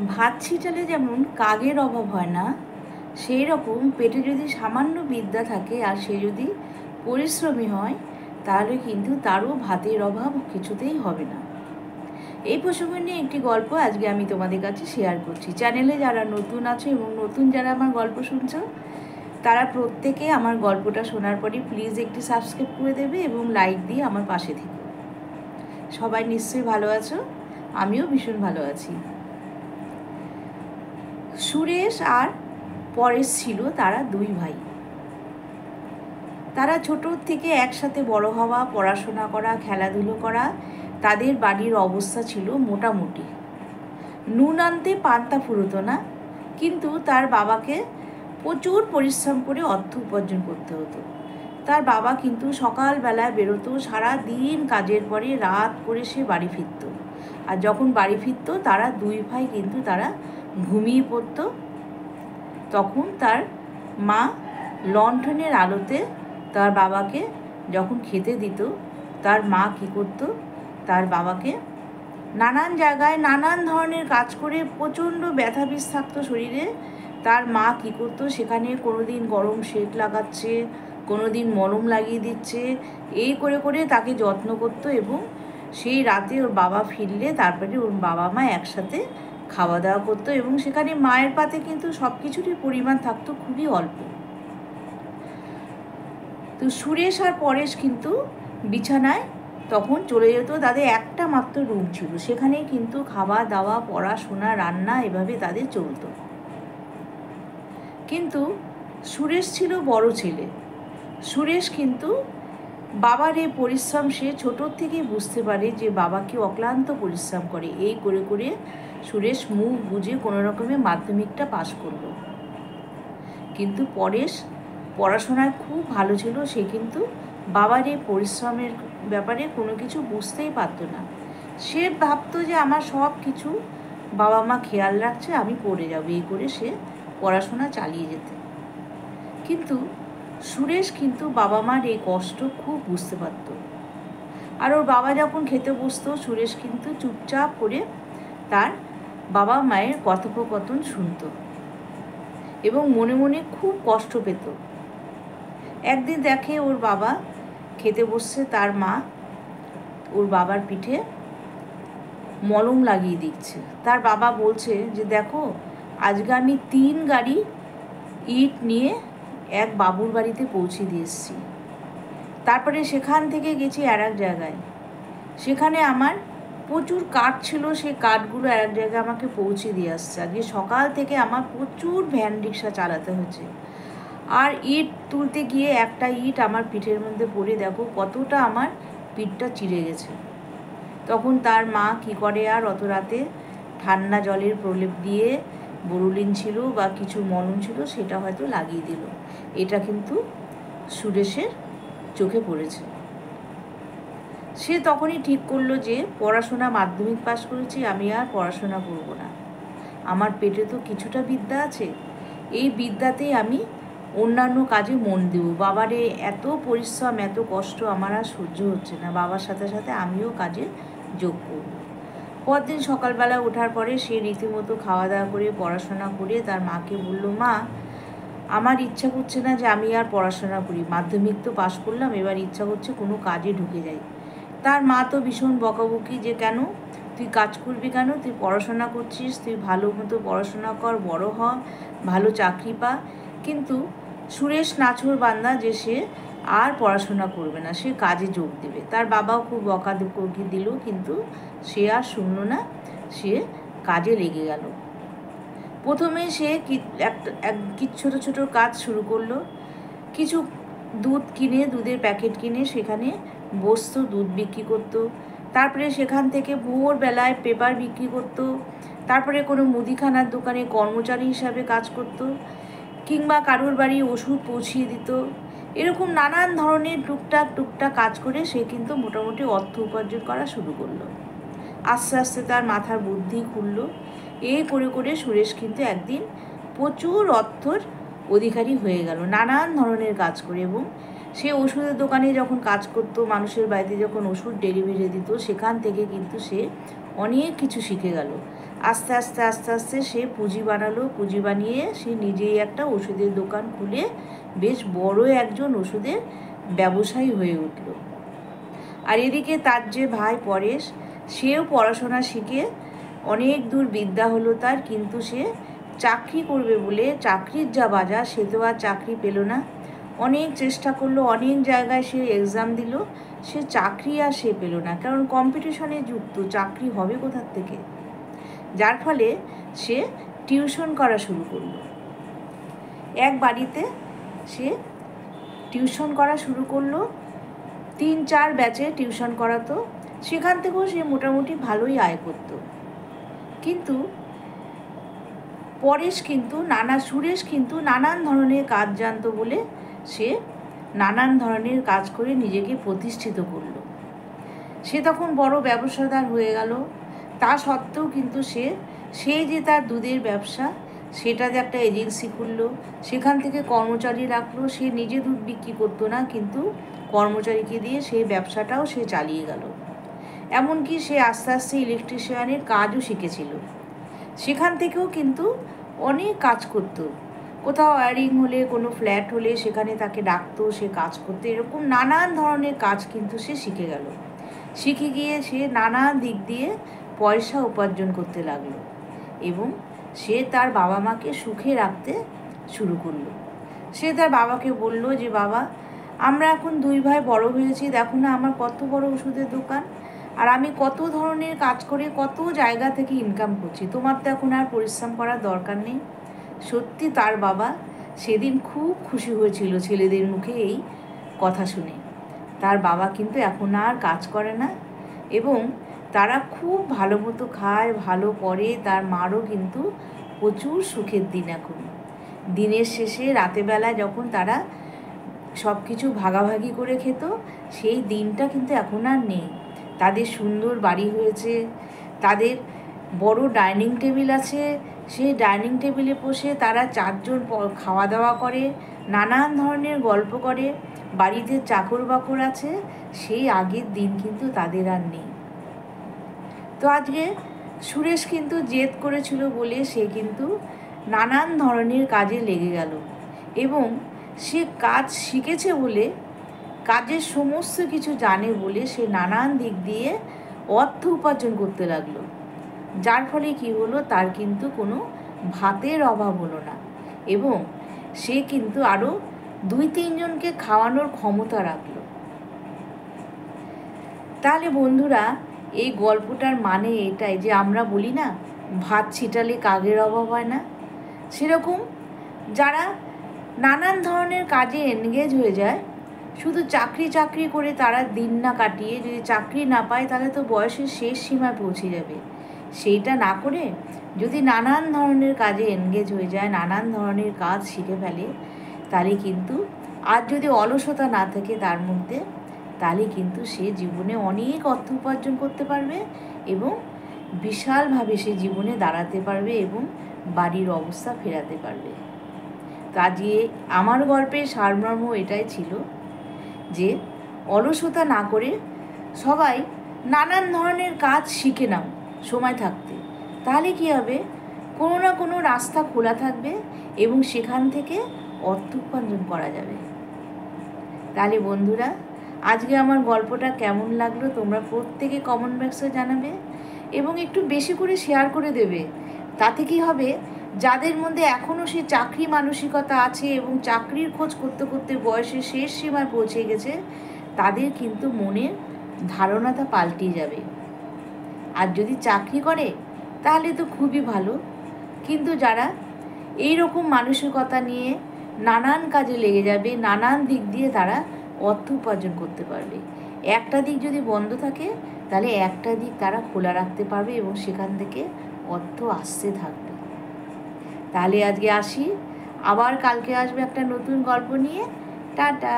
ভাত ছিটালে যেমন কাগের অভাব হয় না, সেই রকম পেটে যদি সামান্য বিদ্যা থাকে আর সে যদি পরিশ্রমী হয়, তাহলে কিন্তু তারও ভাতের অভাব কিছুতেই হবে না। এই প্রসঙ্গ নিয়ে একটি গল্প আজকে আমি তোমাদের কাছে শেয়ার করছি। চ্যানেলে যারা নতুন আছো এবং নতুন যারা আমার গল্প শুনছো, তারা প্রত্যেকে আমার গল্পটা শোনার পরে প্লিজ একটি সাবস্ক্রাইব করে দেবে এবং লাইক দিয়ে আমার পাশে থেকো। সবাই নিশ্চয়ই ভালো আছো, আমিও ভীষণ ভালো আছি। সুরেশ আর পরেশ ছিল তারা দুই ভাই। তারা ছোটোর থেকে একসাথে বড় হওয়া, পড়াশোনা করা, খেলাধুলো করা, তাদের বাড়ির অবস্থা ছিল মোটামুটি। নুন আনতে পান্তা ফুরোতো না, কিন্তু তার বাবাকে প্রচুর পরিশ্রম করে অর্থ উপার্জন করতে হতো। তার বাবা কিন্তু সকালবেলায় বেরোতো, সারা দিন কাজের পরে রাত করে সে বাড়ি ফিরত। আর যখন বাড়ি ফিরত তারা দুই ভাই কিন্তু তারা ঘুমিয়ে পড়ত। তখন তার মা লণ্ঠনের আলোতে তার বাবাকে যখন খেতে দিত, তার মা কী করতো, তার বাবাকে নানান জায়গায় নানান ধরনের কাজ করে প্রচণ্ড ব্যথা বিষ থাকতো শরীরে। তার মা কী করতো, সেখানে কোনো দিন গরম সেঁক লাগাচ্ছে, কোনো দিন মলম লাগিয়ে দিচ্ছে, এই করে করে তাকে যত্ন করতো। এবং সেই রাতে ওর বাবা ফিরলে তারপরে ওর বাবা মা একসাথে খাওয়া দাওয়া করতো। এবং সেখানে মায়ের পাতে কিন্তু সব কিছুরই পরিমাণ থাকতো খুবই অল্প। তো সুরেশ আর পরেশ কিন্তু বিছানায় তখন চলে যেত। তাদের একটা মাত্র রুম ছিল, সেখানেই কিন্তু খাওয়া দাওয়া, পড়াশোনা, রান্না এভাবে তাদের চলতো। কিন্তু সুরেশ ছিল বড় ছেলে। সুরেশ কিন্তু বাবার এই পরিশ্রম সে ছোটোর থেকেই বুঝতে পারে যে বাবাকে অক্লান্ত পরিশ্রম করে। এই করে করে সুরেশ মুখ বুঝে কোনো রকমে মাধ্যমিকটা পাশ করলো। কিন্তু পরেশ পড়াশোনায় খুব ভালো ছিল, সে কিন্তু বাবার এই পরিশ্রমের ব্যাপারে কোনো কিছু বুঝতেই পারতো না। সে ভাবতো যে আমার সব কিছু বাবা মা খেয়াল রাখছে, আমি পড়ে যাবো, এই করে সে পড়াশোনা চালিয়ে যেত। কিন্তু সুরেশ কিন্তু বাবা মার এই কষ্ট খুব বুঝতে পারত। আর ওর বাবা যখন খেতে বসতো, সুরেশ কিন্তু চুপচাপ করে তার বাবা মায়ের কথোপকথন শুনত এবং মনে মনে খুব কষ্ট পেত। একদিন দেখে ওর বাবা খেতে বসছে, তার মা ওর বাবার পিঠে মলম লাগিয়ে দিচ্ছে। তার বাবা বলছে যে দেখো, আজকে আমি 3 গাড়ি ইট নিয়ে এক বাবুর বাড়িতে পৌঁছে দিয়ে এসেছি। তারপরে সেখান থেকে গেছি আর এক জায়গায়, সেখানে আমার প্রচুর কাঠ ছিল, সেই কাঠগুলো আর এক জায়গায় আমাকে পৌঁছে দিয়ে আসছে। আজকে সকাল থেকে আমার প্রচুর ভ্যান রিক্সা চালাতে হয়েছে। আর ইট তুলতে গিয়ে একটা ইট আমার পিঠের মধ্যে পড়ে দেখো কতটা আমার পিঠটা চিড়ে গেছে। তখন তার মা কি করে, আর অত রাতে ঠান্ডা জলের প্রলেপ দিয়ে, বরুলিন ছিল বা কিছু মলম ছিল, সেটা হয়তো লাগিয়ে দিল। এটা কিন্তু সুরেশের চোখে পড়েছে। সে তখনই ঠিক করলো যে পড়াশোনা মাধ্যমিক পাশ করেছি, আমি আর পড়াশোনা করব না। আমার পেটে তো কিছুটা বিদ্যা আছে, এই বিদ্যাতেই আমি অন্যান্য কাজে মন দেব। বাবার এত পরিশ্রম, এত কষ্ট আমার আর সহ্য হচ্ছে না, বাবার সাথে সাথে আমিও কাজে যোগ করব। পরদিন সকালবেলা ওঠার পরে সে রীতিমতো খাওয়া দাওয়া করে পড়াশোনা করে তার মাকে বলল, মা আমার ইচ্ছা করছে না যে আমি আর পড়াশোনা করি, মাধ্যমিক তো পাশ করলাম, এবার ইচ্ছা করছে কোনো কাজে ঢুকে যাই। তার মা তো ভীষণ বকাবকি, যে কেন তুই কাজ করবি কেন, তুই পড়াশোনা করছিস, তুই ভালো মতো পড়াশোনা কর, বড় হ, ভালো চাকরি পা। কিন্তু সুরেশ নাছোড় বান্দা যে সে আর পড়াশোনা করবে না, সে কাজে যোগ দেবে। তার বাবাও খুব বকাবকি দিল, কিন্তু সে আর শুনলো না, সে কাজে লেগে গেল। প্রথমে সে ছোটো ছোটো কাজ শুরু করলো। কিছু দুধ কিনে, দুধের প্যাকেট কিনে সেখানে বসতো, দুধ বিক্রি করতো। তারপরে সেখান থেকে ভোরবেলায় পেপার বিক্রি করতো। তারপরে কোনো মুদিখানার দোকানে কর্মচারী হিসাবে কাজ করতো, কিংবা কারোর বাড়ি ওষুধ পৌঁছিয়ে দিত। এরকম নানান ধরনের টুকটাক কাজ করে সে কিন্তু মোটামুটি অর্থ উপার্জন করা শুরু করলো। আস্তে আস্তে তার মাথার বুদ্ধি খুললো। এই করে করে সুরেশ কিন্তু একদিন প্রচুর অর্থর অধিকারী হয়ে গেল, নানান ধরনের কাজ করে। এবং সে ওষুধের দোকানে যখন কাজ করতো, মানুষের বাড়িতে যখন ওষুধ ডেলিভারি দিত, সেখান থেকে কিন্তু সে অনেক কিছু শিখে গেল। আস্তে আস্তে আস্তে আস্তে সে পুঁজি বানালো, পুঁজি বানিয়ে সে নিজেই একটা ওষুধের দোকান খুলে বেশ বড় একজন ওষুধের ব্যবসায়ী হয়ে উঠল। আর এদিকে তার যে ভাই পরেশ, সেও পড়াশোনা শিখে অনেক দূর বিদ্যা হলো তার, কিন্তু সে চাকরি করবে বলে চাকরির যা বাজার, সে তো আর চাকরি পেল না। অনেক চেষ্টা করলো, অনেক জায়গায় সে এক্সাম দিল, সে চাকরি আর সে পেল না, কারণ কম্পিটিশনে যুক্ত, চাকরি হবে কোথার থেকে। যার ফলে সে টিউশন করা শুরু করলো। এক বাড়িতে সে টিউশন করা শুরু করলো, 3-4 ব্যাচে টিউশন করাতো, সেখান থেকেও সে মোটামুটি ভালোই আয় করত। কিন্তু সুরেশ কিন্তু নানান ধরনের কাজ জানতো বলে সে নানান ধরনের কাজ করে নিজেকে প্রতিষ্ঠিত করল। সে তখন বড় ব্যবসাদার হয়ে গেল। তা সত্ত্বেও কিন্তু সে যে তার দুধের ব্যবসা, সেটাতে একটা এজেন্সি খুললো, সেখান থেকে কর্মচারী রাখলো। সে নিজে দুধ বিক্রি করতো না, কিন্তু কর্মচারীকে দিয়ে সেই ব্যবসাটাও সে চালিয়ে গেল। এমনকি সে আস্তে আস্তে ইলেকট্রিশিয়ানের কাজও শিখেছিল। সেখান থেকেও কিন্তু অনেক কাজ করত। কোথাও ওয়ারিং হলে, কোনো ফ্ল্যাট হলে সেখানে তাকে ডাকতো, সে কাজ করতো। এরকম নানান ধরনের কাজ কিন্তু সে শিখে গেল। শিখে গিয়ে সে নানা দিক দিয়ে পয়সা উপার্জন করতে লাগলো এবং সে তার বাবা মাকে সুখে রাখতে শুরু করলো। সে তার বাবাকে বলল যে, বাবা, আমরা এখন 2 ভাই বড় হয়েছি, দেখো না আমার কত বড় ওষুধের দোকান, আর আমি কত ধরনের কাজ করে কত জায়গা থেকে ইনকাম করছি, তোমার তো এখন আর পরিশ্রম করার দরকার নেই। সত্যি তার বাবা সেদিন খুব খুশি হয়েছিল ছেলেদের মুখে এই কথা শুনে। তার বাবা কিন্তু এখন আর কাজ করে না এবং তারা খুব ভালো মতো খায়, ভালো পড়ে। তার মারও কিন্তু প্রচুর সুখের দিন এখন। দিনের শেষে রাতেবেলা যখন তারা সব কিছু ভাগাভাগি করে খেত, সেই দিনটা কিন্তু এখন আর নেই। তাদের সুন্দর বাড়ি হয়েছে, তাদের বড় ডাইনিং টেবিল আছে, সেই ডাইনিং টেবিলে বসে তারা 4 জন খাওয়া দাওয়া করে, নানান ধরনের গল্প করে, বাড়িতে চাকর বাকর আছে। সেই আগের দিন কিন্তু তাদের আর নেই। তো আজকে সুরেশ কিন্তু জেদ করেছিল বলে সে কিন্তু নানান ধরনের কাজে লেগে গেল এবং সে কাজ শিখেছে বলে, কাজের সমস্ত কিছু জানে বলে সে নানান দিক দিয়ে অর্থ উপার্জন করতে লাগলো। যার ফলে কি হলো, তার কিন্তু কোনো ভাতের অভাব হলো না এবং সে কিন্তু আরও 2-3 জনকে খাওয়ানোর ক্ষমতা রাখলো। তাহলে বন্ধুরা, এই গল্পটার মানে এটাই যে আমরা বলি না, ভাত ছিটালে কাকের অভাব হয় না। সেরকম যারা নানান ধরনের কাজে এনগেজ হয়ে যায়, শুধু চাকরি করে তারা দিন না কাটিয়ে, যদি চাকরি না পায় তাহলে তো বয়সের শেষ সীমায় পৌঁছে যাবে। সেইটা না করে যদি নানান ধরনের কাজে এনগেজ হয়ে যায়, নানান ধরনের কাজ শিখে ফেলে, তাহলে কিন্তু আর যদি অলসতা না থাকে তার মধ্যে, তাহলে কিন্তু সে জীবনে অনেক অর্থ উপার্জন করতে পারবে এবং বিশালভাবে সে জীবনে দাঁড়াতে পারবে এবং বাড়ির অবস্থা ফেরাতে পারবে। কাজে আমার গল্পের সারমর্ম এটাই ছিল যে অলসতা না করে সবাই নানান ধরনের কাজ শিখে নাও সময় থাকতে। তাহলে কী হবে, কোনো না কোনো রাস্তা খোলা থাকবে এবং সেখান থেকে অর্থ উপার্জন করা যাবে। তাহলে বন্ধুরা, আজকে আমার গল্পটা কেমন লাগলো তোমরা প্রত্যেকে কমেন্ট বক্সে জানাবে এবং একটু বেশি করে শেয়ার করে দেবে। তাতে কি হবে, যাদের মধ্যে এখনও সে চাকরি মানসিকতা আছে এবং চাকরির খোঁজ করতে করতে বয়সের শেষ সীমায় পৌঁছে গেছে, তাদের কিন্তু মনের ধারণাটা পাল্টে যাবে। আর যদি চাকরি করে তাহলে তো খুবই ভালো, কিন্তু যারা এই রকম মানসিকতা নিয়ে নানান কাজে লেগে যাবে, নানান দিক দিয়ে তারা অর্থ উপার্জন করতে পারবে। একটা দিক যদি বন্ধ থাকে তাহলে একটা দিক তারা খোলা রাখতে পারবে এবং সেখান থেকে অর্থ আসতে থাকবে। তাহলে আজকে আসি, আবার কালকে আসবে একটা নতুন গল্প নিয়ে। টাটা।